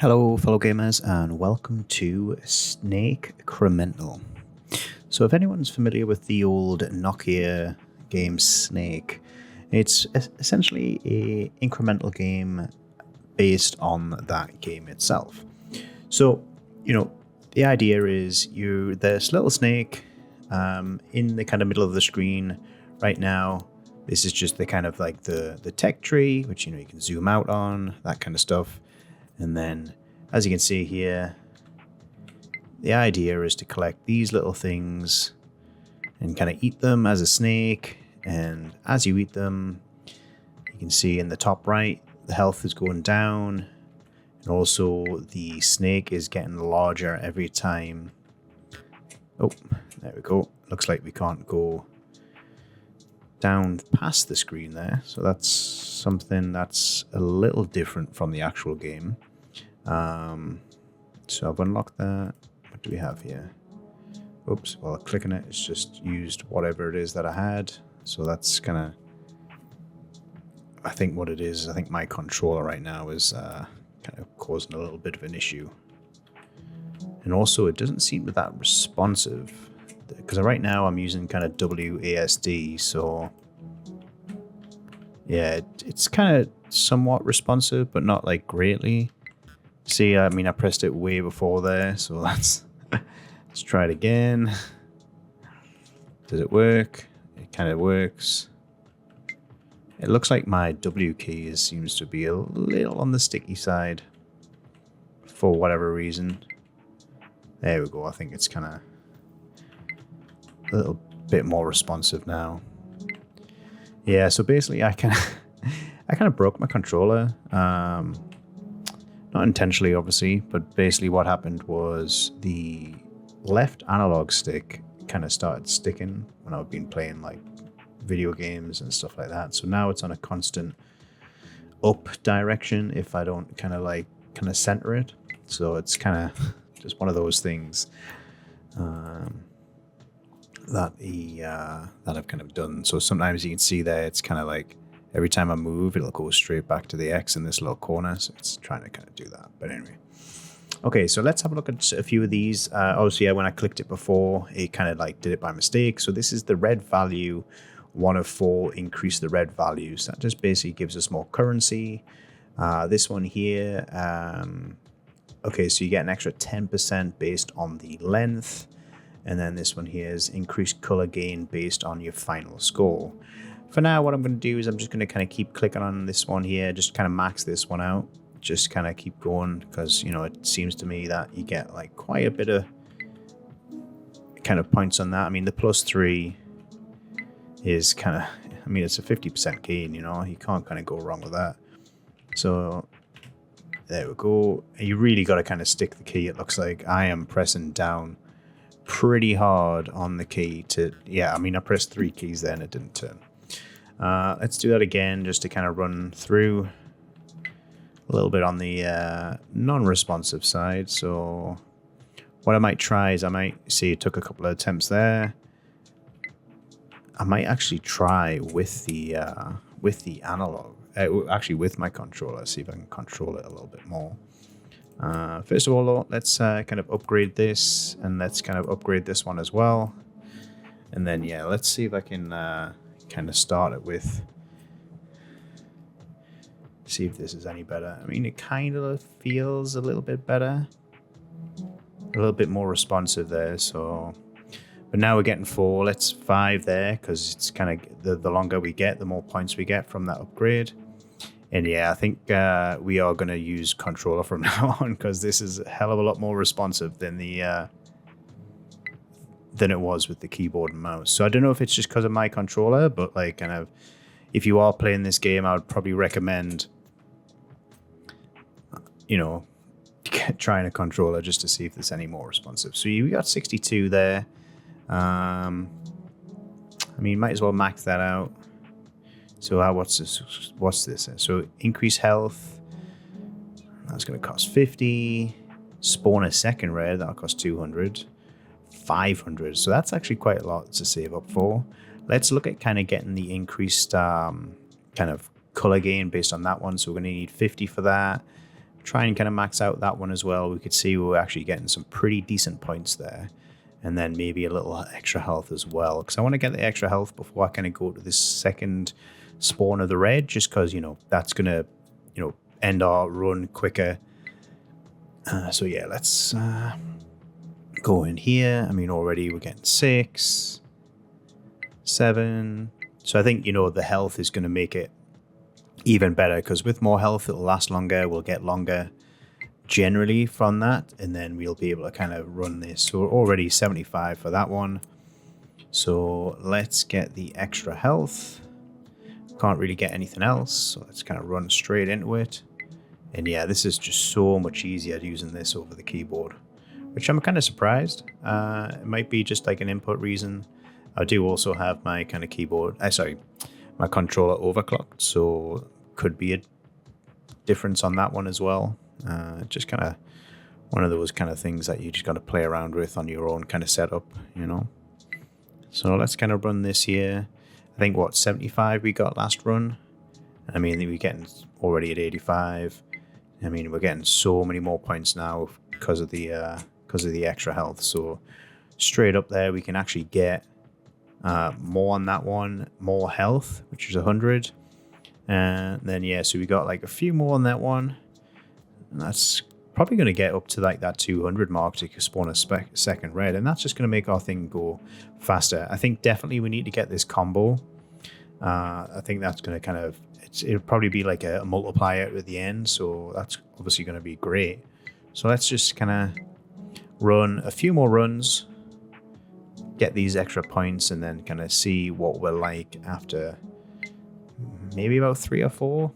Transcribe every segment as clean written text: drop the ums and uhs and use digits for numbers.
Hello, fellow gamers, and welcome to Snakecremental. So, if anyone's familiar with the old Nokia game Snake, it's essentially a incremental game based on that game itself. So, the idea is you're this little snake in the kind of middle of the screen right now. This is just the kind of like the tech tree, which you can zoom out on, that kind of stuff. And then, as you can see here, the idea is to collect these little things and kind of eat them as a snake. And as you eat them, you can see in the top right, the health is going down. And also the snake is getting larger every time. Oh, there we go. Looks like we can't go down past the screen there. So that's something that's a little different from the actual game. So I've unlocked that. What do we have here? Oops, well, clicking it, it's just used whatever it is that I had. So that's kind of, I think what it is, I think my controller right now is kind of causing a little bit of an issue. And also it doesn't seem that responsive, because right now I'm using kind of WASD, so yeah, it's kind of somewhat responsive, but not like greatly. See, I mean, I pressed it way before there, so let's try it again. Does it work? It kind of works. It looks like my W key seems to be a little on the sticky side for whatever reason. There we go. I think it's kind of a little bit more responsive now. Yeah, so basically I kind of broke my controller. Not intentionally, obviously, but basically what happened was the left analog stick kind of started sticking when I've been playing like video games and stuff like that. So now it's on a constant up direction if I don't kind of center it. So it's kind of just one of those things that I've kind of done. So sometimes you can see there, it's kind of like every time I move, it'll go straight back to the X in this little corner. So it's trying to kind of do that. But anyway. Okay, so let's have a look at a few of these. Obviously, when I clicked it before, it kind of like did it by mistake. So this is the red value, 1 of 4, increase the red values. That just basically gives us more currency. This one here, okay, so you get an extra 10% based on the length. And then this one here is increased color gain based on your final score. For now, what I'm going to do is I'm just going to kind of keep clicking on this one here, just kind of max this one out, just kind of keep going, because, it seems to me that you get like quite a bit of kind of points on that. I mean, the +3 is kind of, I mean, it's a 50% gain, you can't kind of go wrong with that. So there we go. You really got to kind of stick the key. It looks like I am pressing down pretty hard on the key to, yeah, I mean, I pressed 3 keys there and it didn't turn. Let's do that again just to kind of run through a little bit on the non-responsive side. So what I might try is I might see it took a couple of attempts there. I might actually try with the analog, actually with my controller, see if I can control it a little bit more. First of all, though, let's kind of upgrade this, and let's kind of upgrade this one as well. And then, yeah, let's see if I can kind of start it with, see if this is any better. I mean, it kind of feels a little bit better, a little bit more responsive there. So, but now we're getting 4. Let's 5 there, because it's kind of the longer we get, the more points we get from that upgrade. And yeah, I think we are going to use controller from now on, because this is a hell of a lot more responsive than than it was with the keyboard and mouse. So I don't know if it's just because of my controller, but like kind of, if you are playing this game, I would probably recommend, trying a controller just to see if there's any more responsive. So we got 62 there. I mean, might as well max that out. So what's this? So increase health. That's going to cost 50. Spawn a second rare. That'll cost 200. 500. So that's actually quite a lot to save up for. Let's look at kind of getting the increased kind of color gain based on that one. So we're going to need 50 for that. try and kind of max out that one as well. We could see we're actually getting some pretty decent points there. And then maybe a little extra health as well, because I want to get the extra health before I kind of go to this second spawn of the red, just because, you know, that's going to, you know, end our run quicker. So yeah, let's go in here. I mean, already we're getting 6, 7. So I think, you know, the health is going to make it even better, because with more health, it'll last longer. We'll get longer generally from that, and then we'll be able to kind of run this. So we're already 75 for that one. So let's get the extra health. Can't really get anything else, so let's kind of run straight into it. And yeah, this is just so much easier using this over the keyboard, which I'm kind of surprised. It might be just like an input reason. I do also have my kind of keyboard, my controller overclocked, so could be a difference on that one as well. Just kind of one of those kind of things that you just got to play around with on your own kind of setup, you know. So let's kind of run this here. I think what, 75 we got last run. I mean, we're getting already at 85. I mean, we're getting so many more points now because of the extra health. So straight up there, we can actually get more on that one, more health, which is 100. And then yeah, so we got like a few more on that one. And that's probably going to get up to like that 200 mark to spawn a second red, and that's just going to make our thing go faster. I think definitely we need to get this combo. I think that's going to kind of, it'll probably be like a multiplier at the end, so that's obviously going to be great. So let's just kind of run a few more runs, get these extra points, and then kind of see what we're like after maybe about 3 or 4.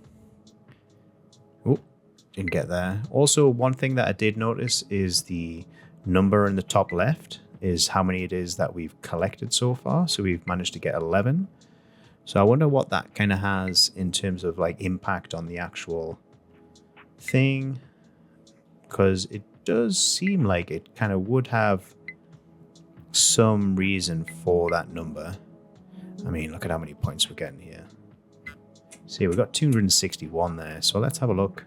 Didn't get there. Also, one thing that I did notice is the number in the top left is how many it is that we've collected so far. So we've managed to get 11. So I wonder what that kind of has in terms of like impact on the actual thing, because it does seem like it kind of would have some reason for that number. I mean, look at how many points we're getting here. See, we've got 261 there. So let's have a look.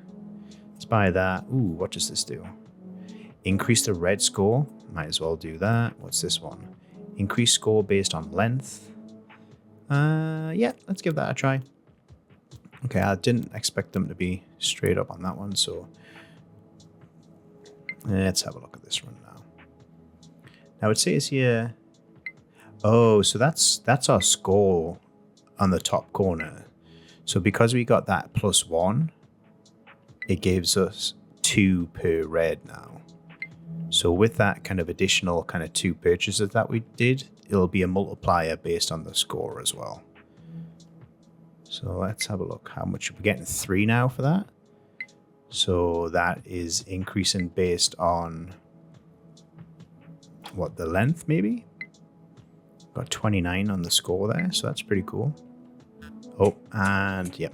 Let's buy that. Ooh, what does this do? Increase the red score. Might as well do that. What's this one? Increase score based on length. Yeah, let's give that a try. Okay, I didn't expect them to be straight up on that one, so let's have a look at this one now. Now it says here, oh, so that's our score on the top corner. So because we got that +1, it gives us 2 per red now. So with that kind of additional kind of 2 purchases that we did, it'll be a multiplier based on the score as well. So let's have a look. How much we're getting? 3 now for that. So that is increasing based on what, the length maybe? Got 29 on the score there, so that's pretty cool. Oh, and yeah,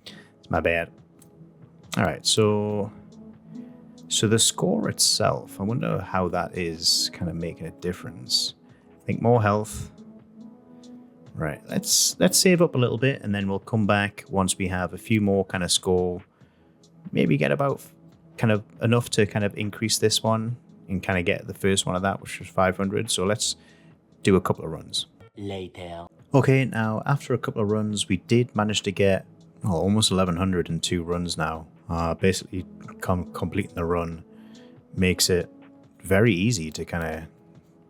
it's my bad. All right, so the score itself, I wonder how that is kind of making a difference. I think more health. Right, let's save up a little bit, and then we'll come back once we have a few more kind of score. Maybe get about kind of enough to kind of increase this one and kind of get the first one of that, which was 500. So let's do a couple of runs. Later. Okay, now after a couple of runs, we did manage to get almost 1100 in 2 runs now. Basically, completing the run makes it very easy to kind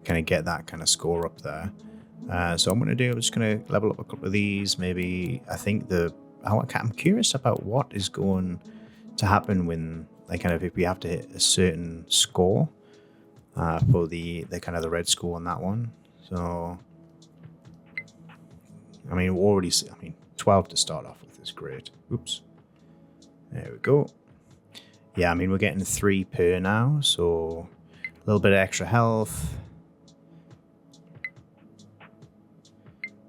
of get that kind of score up there. So I'm just going to level up a couple of these. Maybe I think I'm curious about what is going to happen when if we have to hit a certain score for the kind of the red score on that one. So I mean, 12 to start off with is great. Oops. There we go. Yeah, I mean, we're getting 3 per now, so a little bit of extra health.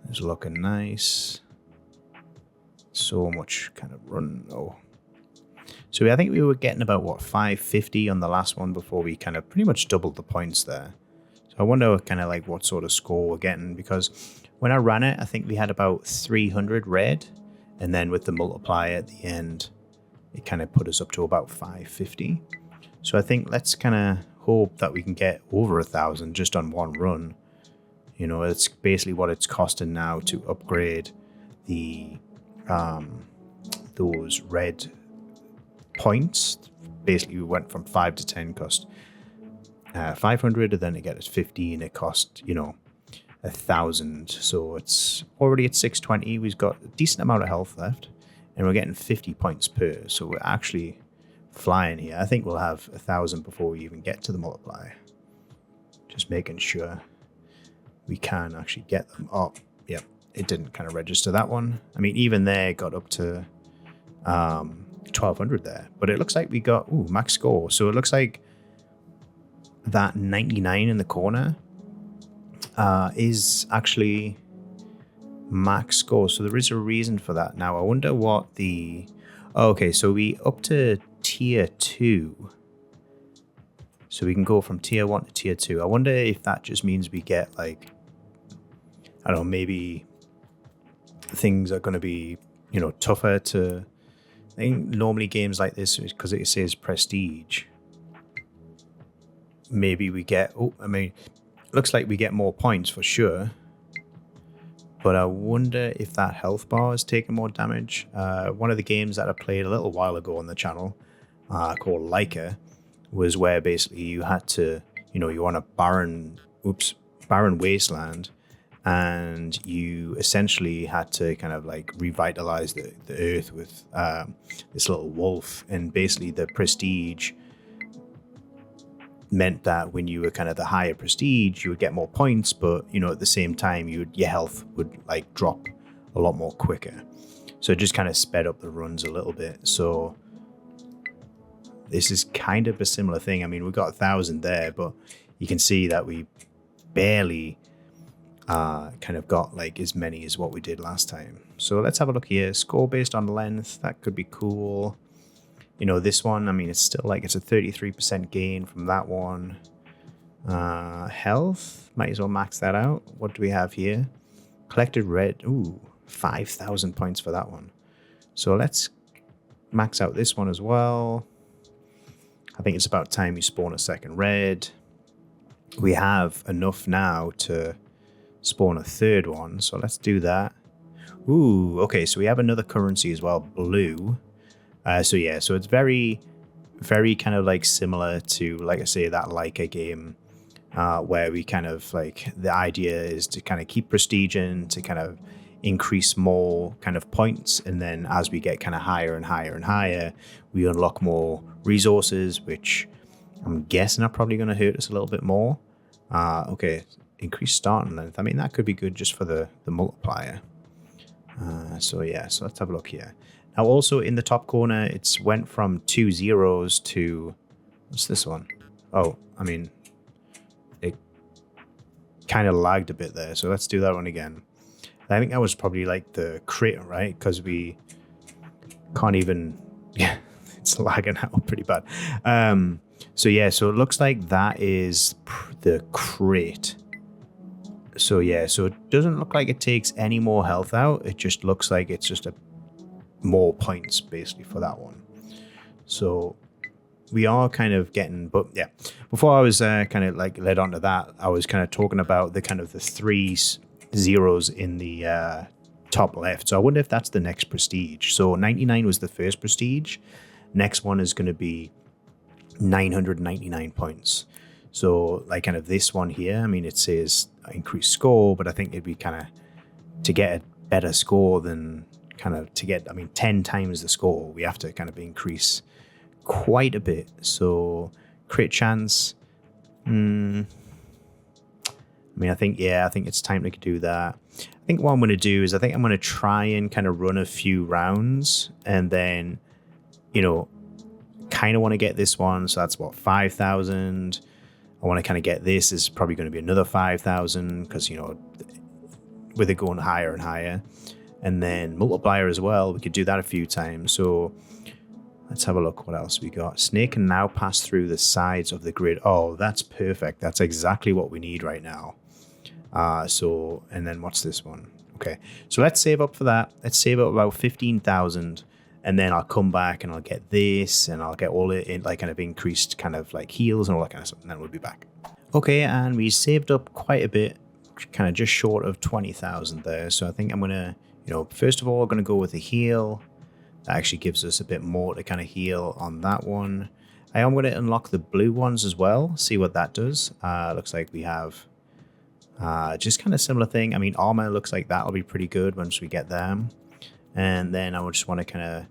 It's looking nice. So much kind of run. Oh. So I think we were getting about, 550 on the last one before we kind of pretty much doubled the points there. So I wonder kind of what sort of score we're getting, because when I ran it, I think we had about 300 red, and then with the multiplier at the end, it kind of put us up to about 550. So I think let's kind of hope that we can get over 1,000 just on one run. You know, it's basically what it's costing now to upgrade the those red points. Basically, we went from 5 to 10 cost 500, and then to get us 15, it cost, you know, 1,000. So it's already at 620. We've got a decent amount of health left, and we're getting 50 points per. So we're actually flying here. I think we'll have 1,000 before we even get to the multiplier. Just making sure we can actually get them. Oh, yep, it didn't kind of register that one. I mean, even there got up to 1,200 there, but it looks like we got max score. So it looks like that 99 in the corner is actually max score. So there is a reason for that. Now I wonder what the okay, so we up to tier 2, so we can go from tier 1 to tier 2. I wonder if that just means we get, like, I don't know, maybe things are going to be, you know, tougher to. I think normally games like this, because it says prestige, maybe we get, I mean, looks like we get more points for sure, but I wonder if that health bar is taking more damage. One of the games that I played a little while ago on the channel called Leica was where basically you had to, you know, you're on a barren wasteland, and you essentially had to kind of like revitalize the earth with this little wolf, and basically the prestige meant that when you were kind of the higher prestige, you would get more points, but, you know, at the same time, your health would like drop a lot more quicker. So it just kind of sped up the runs a little bit. So this is kind of a similar thing. I mean, we got 1,000 there, but you can see that we barely kind of got like as many as what we did last time. So let's have a look here. Score based on length. That could be cool. You know, this one, I mean, it's still like, it's a 33% gain from that one. Health, might as well max that out. What do we have here? Collected red. Ooh, 5,000 points for that one. So let's max out this one as well. I think it's about time you spawn a second red. We have enough now to spawn a third one, so let's do that. Ooh, okay, so we have another currency as well, blue. So yeah, so it's very, very kind of like similar to, like I say, that Leica game, where we kind of like, the idea is to kind of keep prestige in, to kind of increase more kind of points, and then as we get kind of higher and higher and higher, we unlock more resources, which I'm guessing are probably going to hurt us a little bit more. Okay, increased starting length. I mean, that could be good just for the multiplier. So yeah, so let's have a look here. Now also in the top corner, it's went from 2 zeros to, what's this one? Oh, I mean, it kind of lagged a bit there. So let's do that one again. I think that was probably like the crit, right? Because we can't even, yeah, it's lagging out pretty bad. So yeah, so it looks like that is the crit. So yeah, so it doesn't look like it takes any more health out. It just looks like it's just more points basically for that one. So we are kind of getting, but yeah, before I was kind of like led on to that, I was kind of talking about the kind of the 3 zeros in the top left. So I wonder if that's the next prestige. So 99 was the first prestige. Next one is going to be 999 points. So like kind of this one here, I mean, it says increased score, but I think it'd be kind of to get a better score than kind of to get, I mean, 10 times the score, we have to kind of increase quite a bit. So crit chance, I mean, I think it's time to do that. I think what I'm going to do is I think I'm going to try and kind of run a few rounds, and then, you know, kind of want to get this one. So that's what, 5,000. I want to kind of get this is probably going to be another 5,000, because, you know, with it going higher and higher. And then multiplier as well, we could do that a few times. So let's have a look what else we got. Snake can now pass through the sides of the grid. Oh, that's perfect. That's exactly what we need right now. So, and then what's this one? Okay, so let's save up for that. Let's save up about 15,000. and then I'll come back and I'll get this, and I'll get all it in like kind of increased kind of like heals and all that kind of stuff, and then we'll be back. Okay, and we saved up quite a bit, kind of just short of 20,000 there. So I think I'm gonna, first of all, I'm gonna go with the heal. That actually gives us a bit more to kind of heal on that one. I am gonna unlock the blue ones as well, see what that does. Looks like we have just kind of similar thing. I mean, armor looks like that'll be pretty good once we get them. And then I would just want to kind of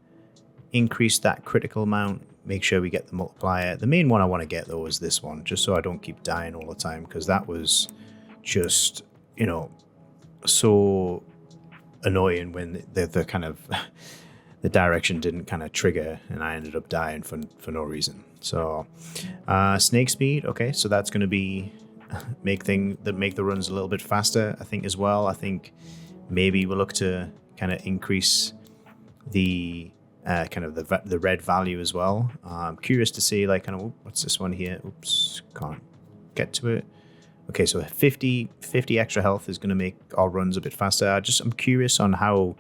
increase that critical amount, make sure we get the multiplier. The main one I want to get though is this one, just so I don't keep dying all the time, because that was just, so annoying when the kind of the direction didn't kind of trigger and I ended up dying for no reason. So snake speed, okay, so that's going to be make the runs a little bit faster, I think, as well. I think maybe we'll look to kind of increase the kind of the red value as well. I'm curious to see like kind of what's this one here. Oops, can't get to it. Okay, so 50 extra health is going to make our runs a bit faster. I'm curious on how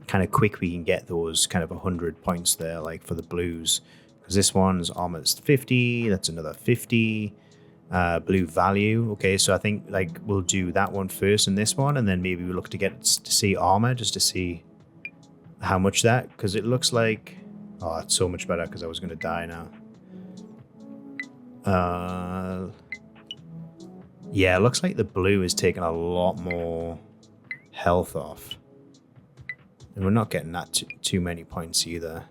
kind of quick we can get those kind of 100 points there, like for the blues, because this one's almost 50. That's another 50 blue value. Okay, so I think like we'll do that one first and this one, and then maybe we'll look to see armor just to see how much that, because it looks like, oh, it's so much better because I was going to die now. Yeah, it looks like the blue is taking a lot more health off. And we're not getting that too many points either.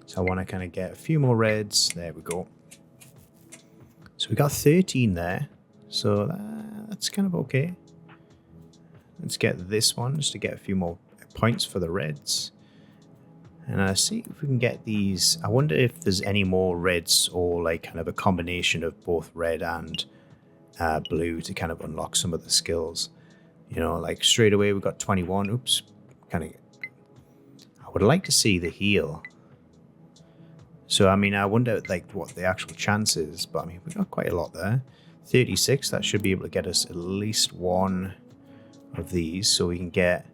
So I want to kind of get a few more reds. There we go. So we got 13 there. So that's kind of okay. Let's get this one just to get a few more points for the reds. And see if we can get these. I wonder if there's any more reds or like kind of a combination of both red and blue to kind of unlock some of the skills. Like straight away we got 21. Oops. I would like to see the heal. So, I mean, I wonder like what the actual chance is, but I mean, we got quite a lot there. 36, that should be able to get us at least one of these, so we can get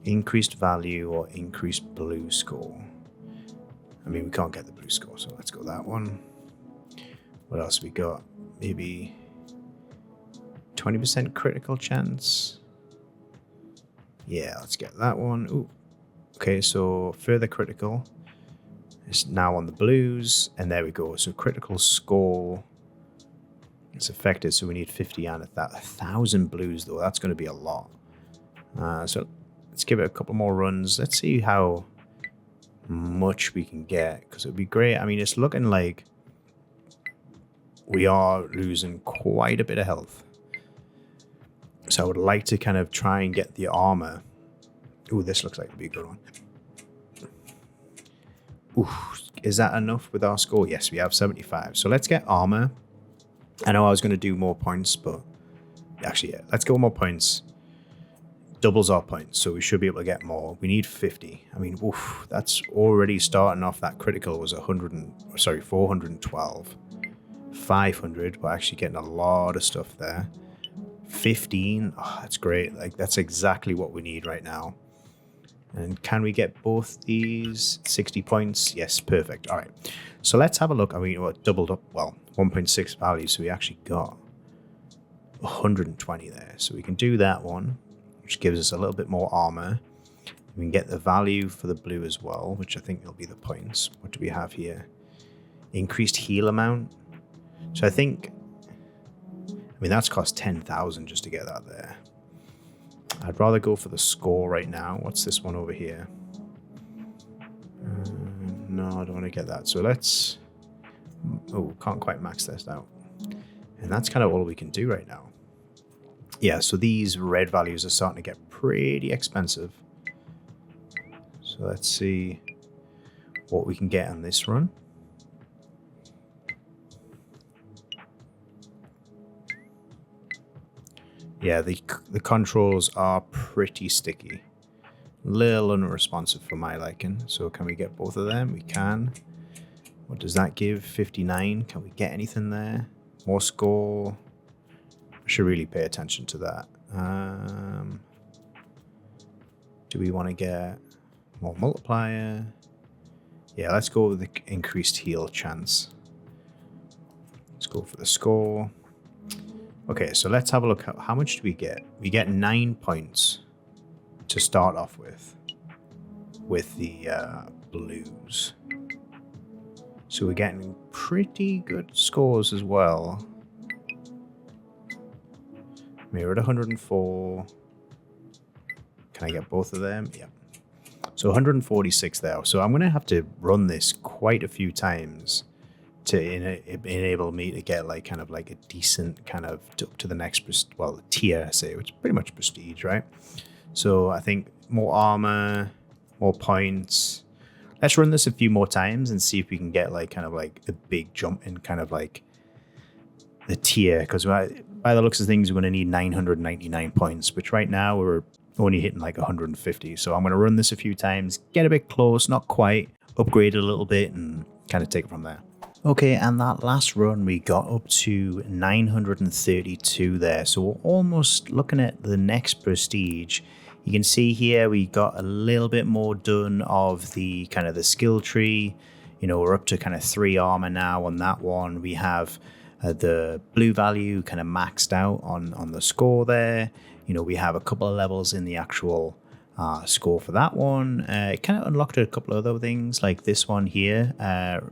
increased value or increased blue score. I mean, we can't get the blue score, so let's go that one. What else we got? Maybe 20% critical chance. Yeah, let's get that one. Ooh. Okay, so further critical. It's now on the blues, and there we go. So critical score is affected, so we need 50 and 1,000 blues, though. That's going to be a lot. So let's give it a couple more runs. Let's see how much we can get, because it would be great. I mean, it's looking like we are losing quite a bit of health. So I would like to kind of try and get the armor. Ooh, this looks like it'd be a good one. Ooh, is that enough with our score? Yes, we have 75. So let's get armor. I know I was going to do more points, but actually, yeah, let's go more points. Doubles our points, so we should be able to get more. We need 50. I mean, oof, that's already starting off. That critical was 412. 500, we're actually getting a lot of stuff there. 15, oh, that's great. Like, that's exactly what we need right now. And can we get both these? 60 points? Yes, perfect. All right. So let's have a look. I mean, what doubled up? Well, 1.6 value. So we actually got 120 there. So we can do that one, which gives us a little bit more armor. We can get the value for the blue as well, which I think will be the points. What do we have here? Increased heal amount. So I think, I mean, that's cost 10,000 just to get that there. I'd rather go for the score right now. What's this one over here? No, I don't want to get that. So let's... Oh, can't quite max this out. And that's kind of all we can do right now. Yeah, so these red values are starting to get pretty expensive. So let's see what we can get on this run. Yeah, the controls are pretty sticky. Little unresponsive for my liking. So can we get both of them? We can. What does that give? 59. Can we get anything there? More score. I should really pay attention to that. Do we want to get more multiplier? Yeah, let's go with the increased heal chance. Let's go for the score. Okay, so let's have a look. How much do we get? We get 9 points to start off with the blues. So we're getting pretty good scores as well. We're at 104. Can I get both of them? Yep. So 146 there. So I'm going to have to run this quite a few times to enable me to get like kind of like a decent kind of up to the next, well, tier, say, which is pretty much prestige, right? So I think more armor, more points. Let's run this a few more times and see if we can get like kind of like a big jump in kind of like the tier, because by the looks of things, we're going to need 999 points, which right now we're only hitting like 150. So I'm going to run this a few times, get a bit close, not quite, upgrade a little bit, and kind of take it from there. Okay, and that last run, we got up to 932 there. So we're almost looking at the next prestige. You can see here we got a little bit more done of the kind of the skill tree. You know, we're up to kind of 3 armor now on that one. We have the blue value kind of maxed out on the score there. You know, we have a couple of levels in the actual score for that one. It kind of unlocked a couple of other things, like this one here,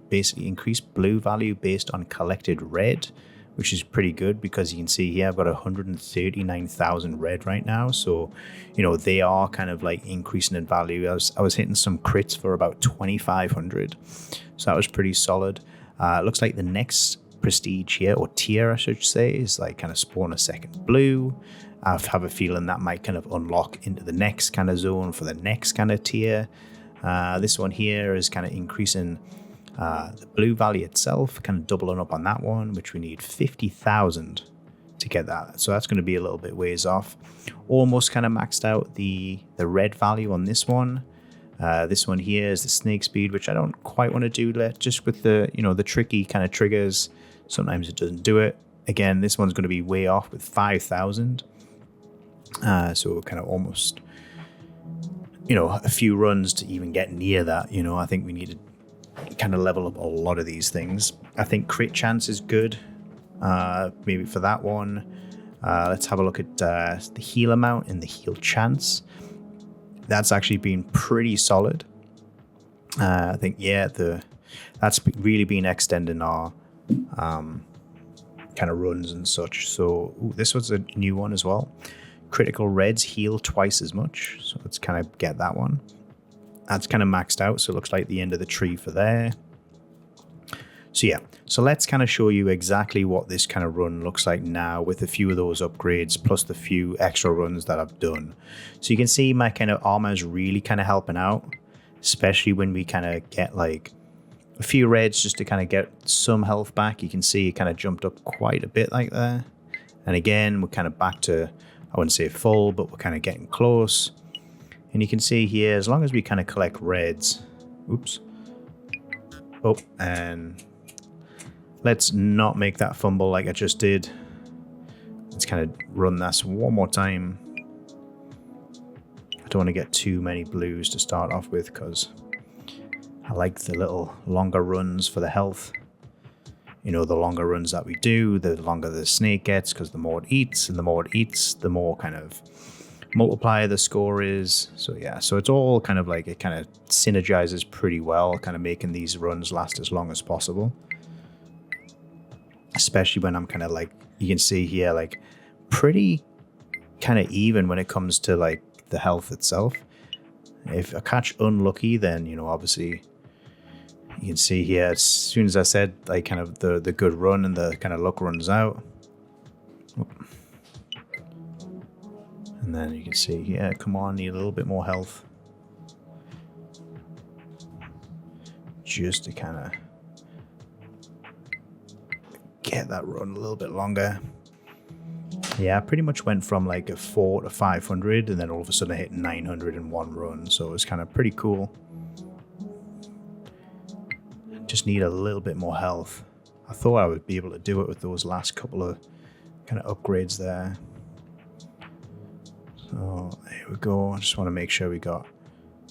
basically increased blue value based on collected red, which is pretty good because you can see here I've got 139,000 red right now. So, you know, they are kind of like increasing in value. I was hitting some crits for about 2,500. So that was pretty solid. It looks like the next prestige here, or tier I should say, is like kind of spawn a second blue. I have a feeling that might kind of unlock into the next kind of zone for the next kind of tier. This one here is kind of increasing the blue value itself, kind of doubling up on that one, which we need 50,000 to get that. So that's going to be a little bit ways off. Almost kind of maxed out the red value on this one. This one here is the snake speed, which I don't quite want to do just with the, you know, the tricky kind of triggers. Sometimes it doesn't do it. Again, this one's going to be way off with 5,000. So kind of almost, you know, a few runs to even get near that. You know, I think we need to kind of level up a lot of these things. I think crit chance is good, maybe for that one. Let's have a look at the heal amount and the heal chance. That's actually been pretty solid. I think, yeah, that's really been extending our kind of runs and such. So this was a new one as well. Critical reds heal twice as much. So let's kind of get that one. That's kind of maxed out. So it looks like the end of the tree for there. So yeah, so let's kind of show you exactly what this kind of run looks like now with a few of those upgrades plus the few extra runs that I've done. So you can see my kind of armor is really kind of helping out, especially when we kind of get like a few reds just to kind of get some health back. You can see it kind of jumped up quite a bit like there. And again, we're kind of back to, I wouldn't say full, but we're kind of getting close. And you can see here, as long as we kind of collect reds, oops. Oh, and let's not make that fumble like I just did. Let's kind of run this one more time. I don't want to get too many blues to start off with because I like the little longer runs for the health. You know, the longer runs that we do, the longer the snake gets because the more it eats, and the more it eats, the more kind of multiplier the score is. So yeah, so it's all kind of like, it kind of synergizes pretty well, kind of making these runs last as long as possible. Especially when I'm kind of like, you can see here, like pretty kind of even when it comes to like the health itself. If I catch unlucky, then, you know, obviously you can see here, as soon as I said like kind of the good run and the kind of luck runs out. And then you can see, yeah, come on, need a little bit more health. Just to kind of get that run a little bit longer. Yeah, I pretty much went from like a 4 to 500 and then all of a sudden I hit 900 in one run. So it was kind of pretty cool. Just need a little bit more health. I thought I would be able to do it with those last couple of kind of upgrades there. Oh, here we go. I just want to make sure we got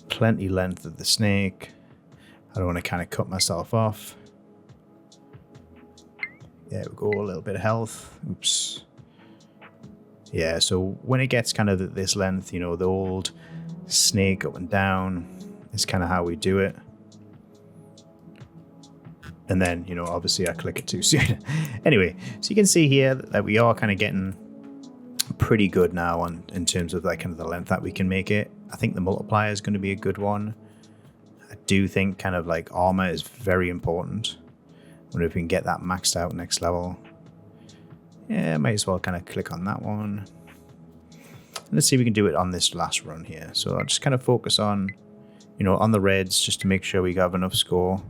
plenty length of the snake. I don't want to kind of cut myself off. There we go, a little bit of health. Oops. Yeah, so when it gets kind of this length, you know, the old snake up and down is kind of how we do it. And then, you know, obviously I click it too soon. Anyway, so you can see here that we are kind of getting pretty good now in terms of like kind of the length that we can make it. I think the multiplier is going to be a good one. I do think kind of like armor is very important. I wonder if we can get that maxed out next level. Yeah, might as well kind of click on that one. Let's see if we can do it on this last run here. So I'll just kind of focus on, you know, on the reds just to make sure we have enough score.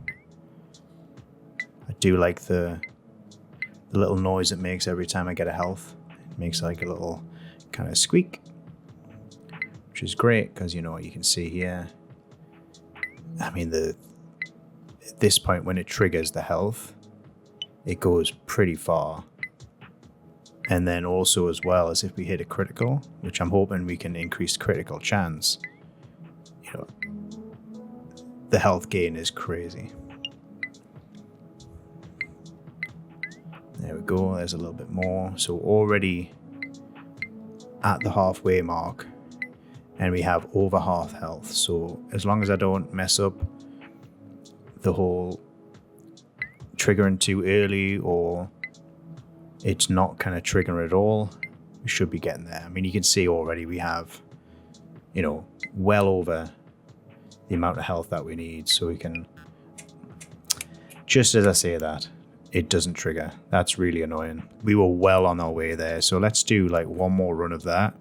I do like the little noise it makes every time I get a health. It makes like a little kind of squeak, which is great because, you know, you can see here. I mean, at this point when it triggers the health, it goes pretty far. And then also as well as if we hit a critical, which I'm hoping we can increase critical chance, you know, the health gain is crazy. There we go, there's a little bit more. So already at the halfway mark and we have over half health. So as long as I don't mess up the whole triggering too early or it's not kind of triggering at all, we should be getting there. I mean, you can see already we have, you know, well over the amount of health that we need. So we can, just as I say that, it doesn't trigger. That's really annoying. We were well on our way there. So let's do like one more run of that.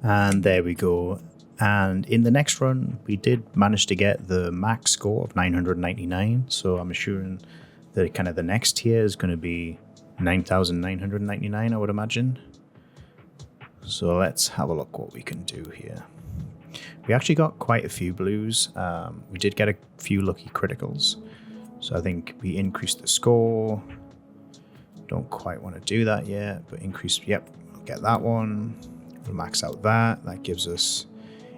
And there we go. And in the next run, we did manage to get the max score of 999. So I'm assuming that kind of the next tier is going to be 9,999, I would imagine. So let's have a look what we can do here. We actually got quite a few blues. We did get a few lucky criticals. So I think we increased the score. Don't quite want to do that yet, but increase, yep, we'll get that one. We'll max out that. That gives us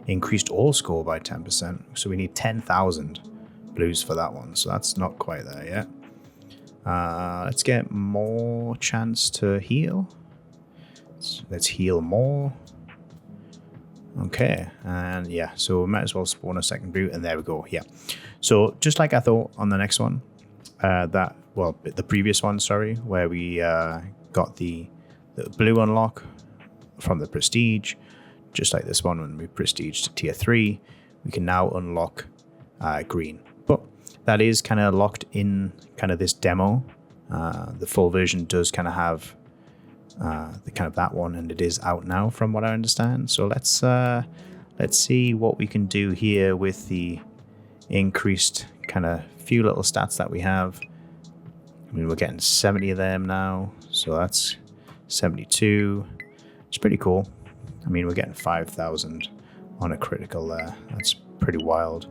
increased all score by 10%. So we need 10,000 blues for that one. So that's not quite there yet. Let's get more chance to heal. Let's heal more. Okay, and yeah, so we might as well spawn a second blue, and there we go. Yeah, so just like I thought on the next one, the previous one, sorry, where we got the blue unlock from the prestige, just like this one when we prestige to tier 3, we can now unlock green. But that is kind of locked in kind of this demo. The full version does kind of have the kind of that one, and it is out now from what I understand. So let's see what we can do here with the increased kind of few little stats that we have. I mean, we're getting 70 of them now, so that's 72. It's pretty cool. I mean, we're getting 5,000 on a critical there. That's pretty wild.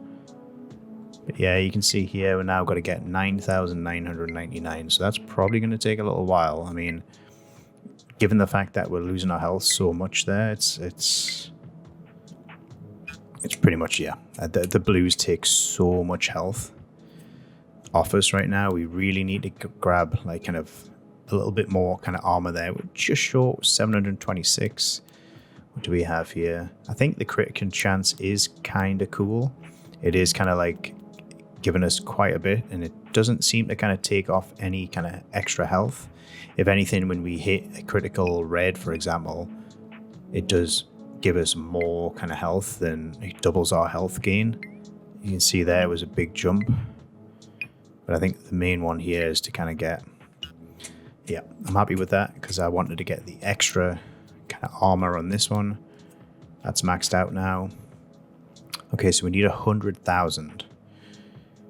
But yeah, you can see here we're now got to get 9,999, so that's probably going to take a little while. I mean, given the fact that we're losing our health so much there, it's pretty much, yeah. The blues take so much health off us right now. We really need to grab like kind of a little bit more kind of armor there. We're just short 726. What do we have here? I think the critical chance is kind of cool. It is kind of like giving us quite a bit, and it doesn't seem to kind of take off any kind of extra health. If anything, when we hit a critical red, for example, it does give us more kind of health, then it doubles our health gain. You can see there was a big jump. But I think the main one here is to kind of get, yeah, I'm happy with that because I wanted to get the extra kind of armor on this one. That's maxed out now. Okay, so we need 100,000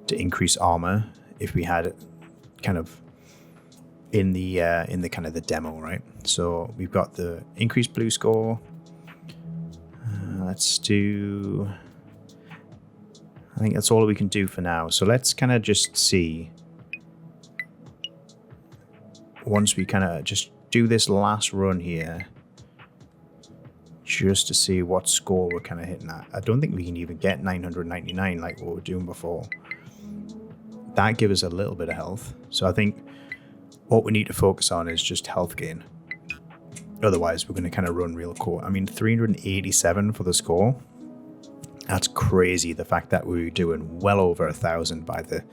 to increase armor if we had it kind of in the kind of the demo, right? So we've got the increased blue score. Let's do, I think that's all we can do for now. So let's kind of just see, once we kind of just do this last run here just to see what score we're kind of hitting at. I don't think we can even get 999 like what we were doing before. That gives us a little bit of health. So I think what we need to focus on is just health gain. Otherwise, we're going to kind of run real cool. I mean, 387 for the score. That's crazy. The fact that we were doing well over 1,000 by the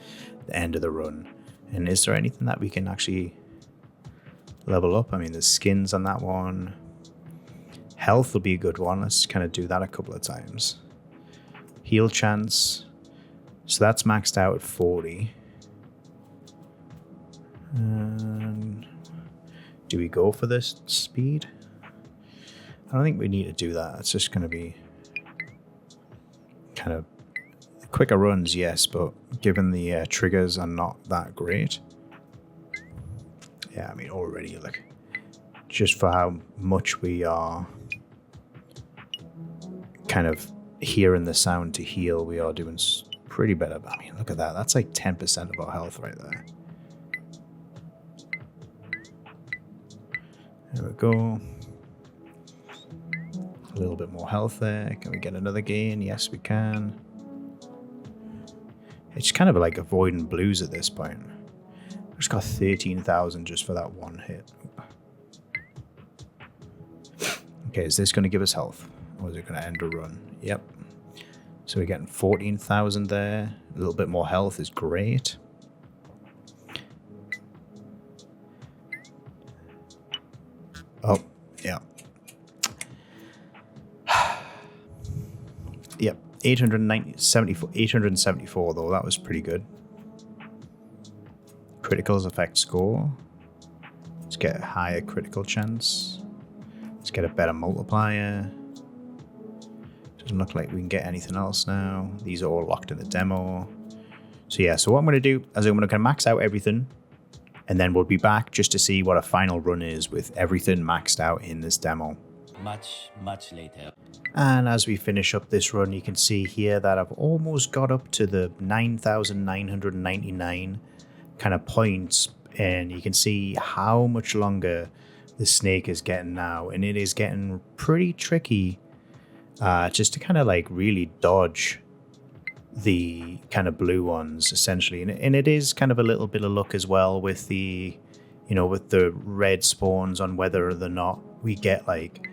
end of the run. And is there anything that we can actually level up? I mean, there's skins on that one. Health will be a good one. Let's kind of do that a couple of times. Heal chance. So that's maxed out at 40. And do we go for this speed? I don't think we need to do that. It's just going to be kind of quicker runs, yes, but given the triggers are not that great. Yeah, I mean, already, like, just for how much we are kind of hearing the sound to heal, we are doing pretty better. I mean, look at that. That's like 10% of our health right there. There we go. A little bit more health there. Can we get another gain? Yes, we can. It's kind of like avoiding blues at this point. I just got 13,000 just for that one hit. Okay, is this going to give us health? Or is it going to end a run? Yep. So we're getting 14,000 there. A little bit more health is great. Oh, yeah. Yep, 874 though, that was pretty good. Criticals affect score. Let's get a higher critical chance. Let's get a better multiplier. Doesn't look like we can get anything else now. These are all locked in the demo. So yeah, so what I'm going to do is I'm going to kind of max out everything, and then we'll be back just to see what a final run is with everything maxed out in this demo. Much later. And as we finish up this run, you can see here that I've almost got up to the 9,999 kind of points, and you can see how much longer the snake is getting now, and it is getting pretty tricky just to kind of like really dodge the kind of blue ones essentially, and it is kind of a little bit of luck as well with the, you know, with the red spawns on whether or not we get like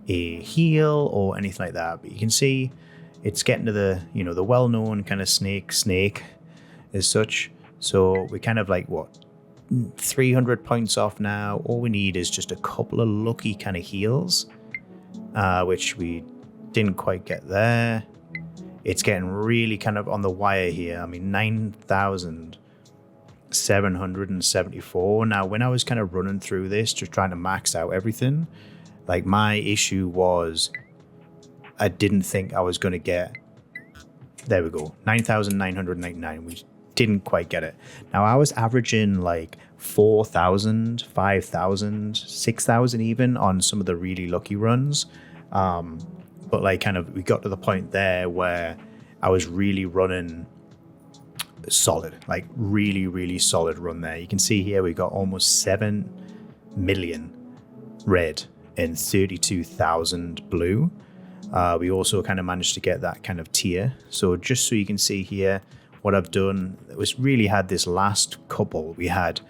a heal or anything like that. But you can see it's getting to the, you know, the well-known kind of snake as such. So we kind of like, what, 300 points off now. All we need is just a couple of lucky kind of heals, which we didn't quite get there. It's getting really kind of on the wire here. I mean, 9,774. Now, when I was kind of running through this, just trying to max out everything, like my issue was I didn't think I was going to get, there we go, 9,999. We didn't quite get it. Now, I was averaging like 4,000, 5,000, 6,000 even on some of the really lucky runs. But like kind of, we got to the point there where I was really running solid, like really, really solid run there. You can see here we got almost 7 million red and 32,000 blue. We also kind of managed to get that kind of tier. So just so you can see here, what I've done was really had this last couple. We had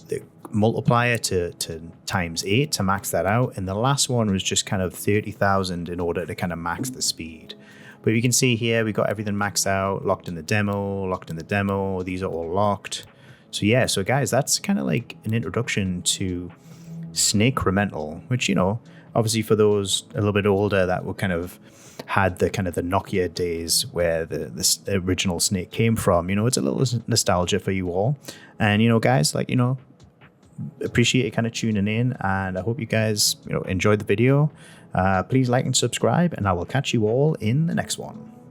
the multiplier to ×8 to max that out, and the last one was just kind of 30,000 in order to kind of max the speed. But you can see here we got everything maxed out, locked in the demo. These are all locked. So yeah, so guys, that's kind of like an introduction to Snakecremental, which, you know, obviously for those a little bit older that were kind of had the kind of the Nokia days where the original Snake came from, you know, it's a little nostalgia for you all. And, you know, guys, like, you know, appreciate you kind of tuning in, and I hope you guys, you know, enjoyed the video. Please like and subscribe, and I will catch you all in the next one.